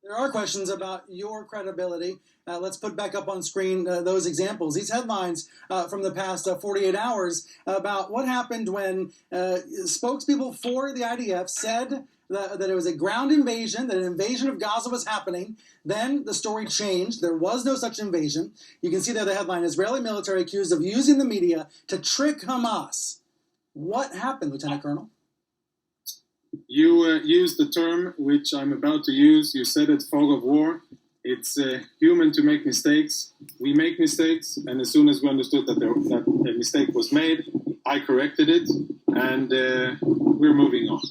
There are questions about your credibility. Let's put back up on screen those examples. These headlines from the past 48 hours about what happened when spokespeople for the IDF said that it was a ground invasion, that an invasion of Gaza was happening. Then the story changed. There was no such invasion. You can see there the headline, Israeli military accused of using the media to trick Hamas. What happened, Lieutenant Colonel? You used the term which I'm about to use. You said it, fog of war. It's human to make mistakes. We make mistakes, and as soon as we understood that a mistake was made, I corrected it, and we're moving on.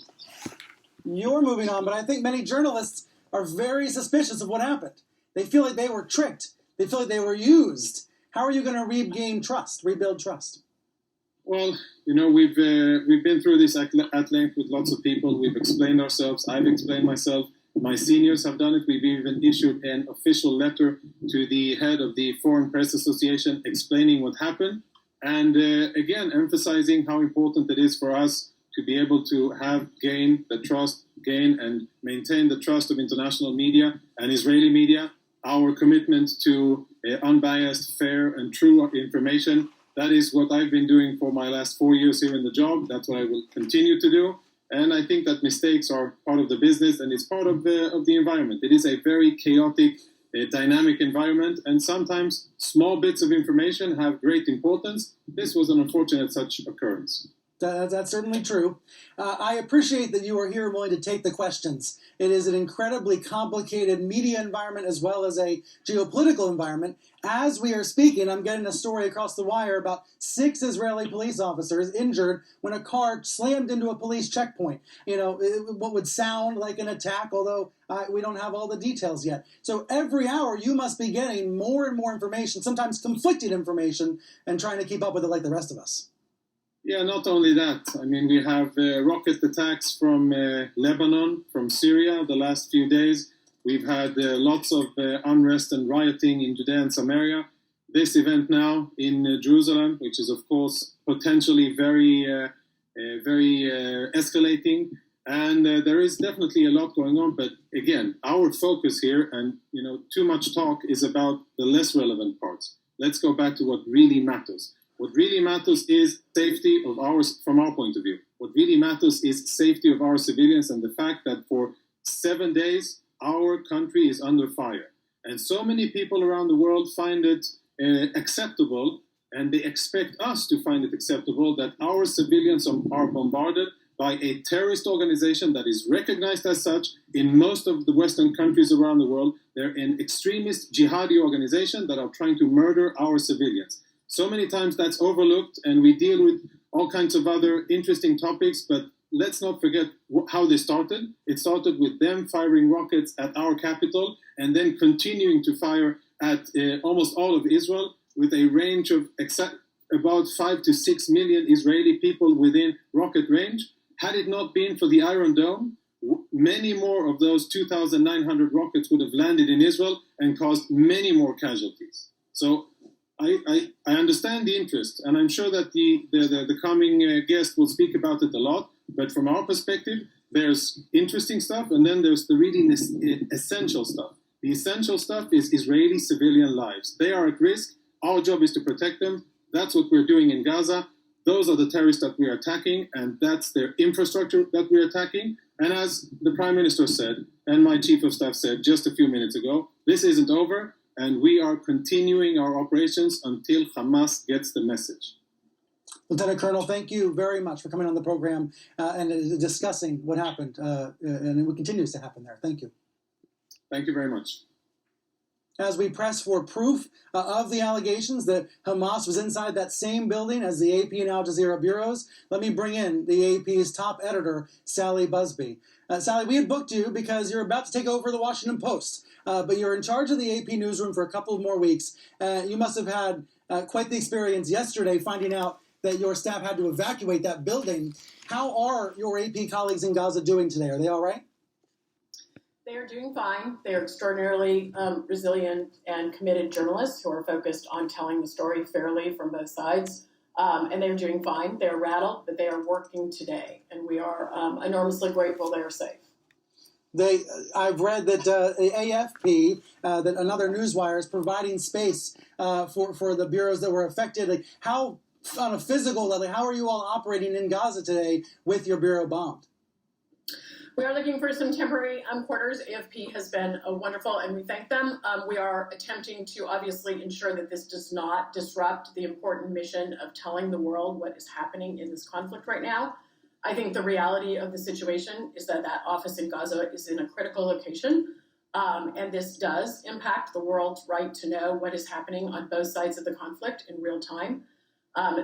You're moving on, but I think many journalists are very suspicious of what happened. They feel like they were tricked. They feel like they were used. How are you going to rebuild trust? Well, we've been through this at length with lots of people. We've explained ourselves. I've explained myself. My seniors have done it. We've even issued an official letter to the head of the Foreign Press Association explaining what happened. And again, emphasizing how important it is for us to be able to gain and maintain the trust of international media and Israeli media, our commitment to unbiased, fair, and true information. That is what I've been doing for my last 4 years here in the job. That's what I will continue to do. And I think that mistakes are part of the business and it's part of the environment. It is a very chaotic, dynamic environment, and sometimes small bits of information have great importance. This was an unfortunate such occurrence. That's certainly true. I appreciate that you are here willing to take the questions. It is an incredibly complicated media environment as well as a geopolitical environment. As we are speaking, I'm getting a story across the wire about 6 Israeli police officers injured when a car slammed into a police checkpoint. What would sound like an attack, although we don't have all the details yet. So every hour you must be getting more and more information, sometimes conflicting information, and trying to keep up with it like the rest of us. Yeah, not only that. I mean, we have rocket attacks from Lebanon, from Syria the last few days. We've had lots of unrest and rioting in Judea and Samaria. This event now in Jerusalem, which is, of course, potentially very escalating. And there is definitely a lot going on. But again, our focus here, and, too much talk is about the less relevant parts. Let's go back to what really matters. What really matters is safety of ours, from our point of view. What really matters is safety of our civilians and the fact that for 7 days, our country is under fire. And so many people around the world find it acceptable, and they expect us to find it acceptable that our civilians are bombarded by a terrorist organization that is recognized as such in most of the Western countries around the world. They're an extremist jihadi organization that are trying to murder our civilians. So many times that's overlooked, and we deal with all kinds of other interesting topics, but let's not forget how they started. It started with them firing rockets at our capital and then continuing to fire at almost all of Israel with a range of about 5 to 6 million Israeli people within rocket range. Had it not been for the Iron Dome, many more of those 2,900 rockets would have landed in Israel and caused many more casualties. So I understand the interest, and I'm sure that the coming guest will speak about it a lot. But from our perspective, there's interesting stuff, and then there's the really essential stuff. The essential stuff is Israeli civilian lives. They are at risk. Our job is to protect them. That's what we're doing in Gaza. Those are the terrorists that we are attacking, and that's their infrastructure that we're attacking. And as the Prime Minister said, and my Chief of Staff said just a few minutes ago, this isn't over. And we are continuing our operations until Hamas gets the message. Lieutenant Colonel, thank you very much for coming on the program and discussing what happened and what continues to happen there. Thank you. Thank you very much. As we press for proof of the allegations that Hamas was inside that same building as the AP and Al Jazeera bureaus, let me bring in the AP's top editor, Sally Busby. Sally, we had booked you because you're about to take over the Washington Post. But you're in charge of the AP newsroom for a couple of more weeks. You must have had quite the experience yesterday finding out that your staff had to evacuate that building. How are your AP colleagues in Gaza doing today? Are they all right? They are doing fine. They are extraordinarily resilient and committed journalists who are focused on telling the story fairly from both sides. And they're doing fine. They're rattled, but they are working today. And we are enormously grateful they are safe. I've read that the AFP, that another newswire, is providing space for the bureaus that were affected. Like, how, on a physical level, how are you all operating in Gaza today with your bureau bombed? We are looking for some temporary quarters. AFP has been wonderful, and we thank them. We are attempting to obviously ensure that this does not disrupt the important mission of telling the world what is happening in this conflict right now. I think the reality of the situation is that that office in Gaza is in a critical location, and this does impact the world's right to know what is happening on both sides of the conflict in real time.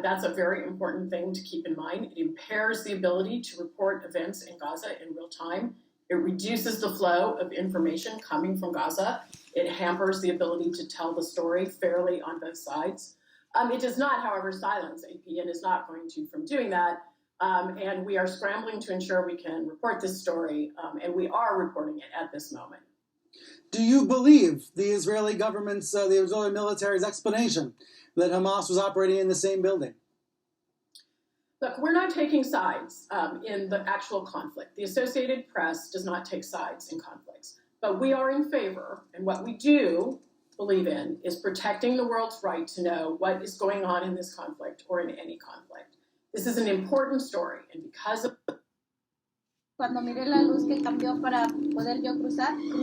That's a very important thing to keep in mind. It impairs the ability to report events in Gaza in real time. It reduces the flow of information coming from Gaza. It hampers the ability to tell the story fairly on both sides. It does not, however, silence AP and is not going to from doing that. And we are scrambling to ensure we can report this story, and we are reporting it at this moment. Do you believe the Israeli government's, the Israeli military's explanation that Hamas was operating in the same building? Look, we're not taking sides in the actual conflict. The Associated Press does not take sides in conflicts. But we are in favor, and what we do believe in is protecting the world's right to know what is going on in this conflict or in any conflict. This is an important story, and because of... Cuando miré la luz que cambió para poder yo cruzar,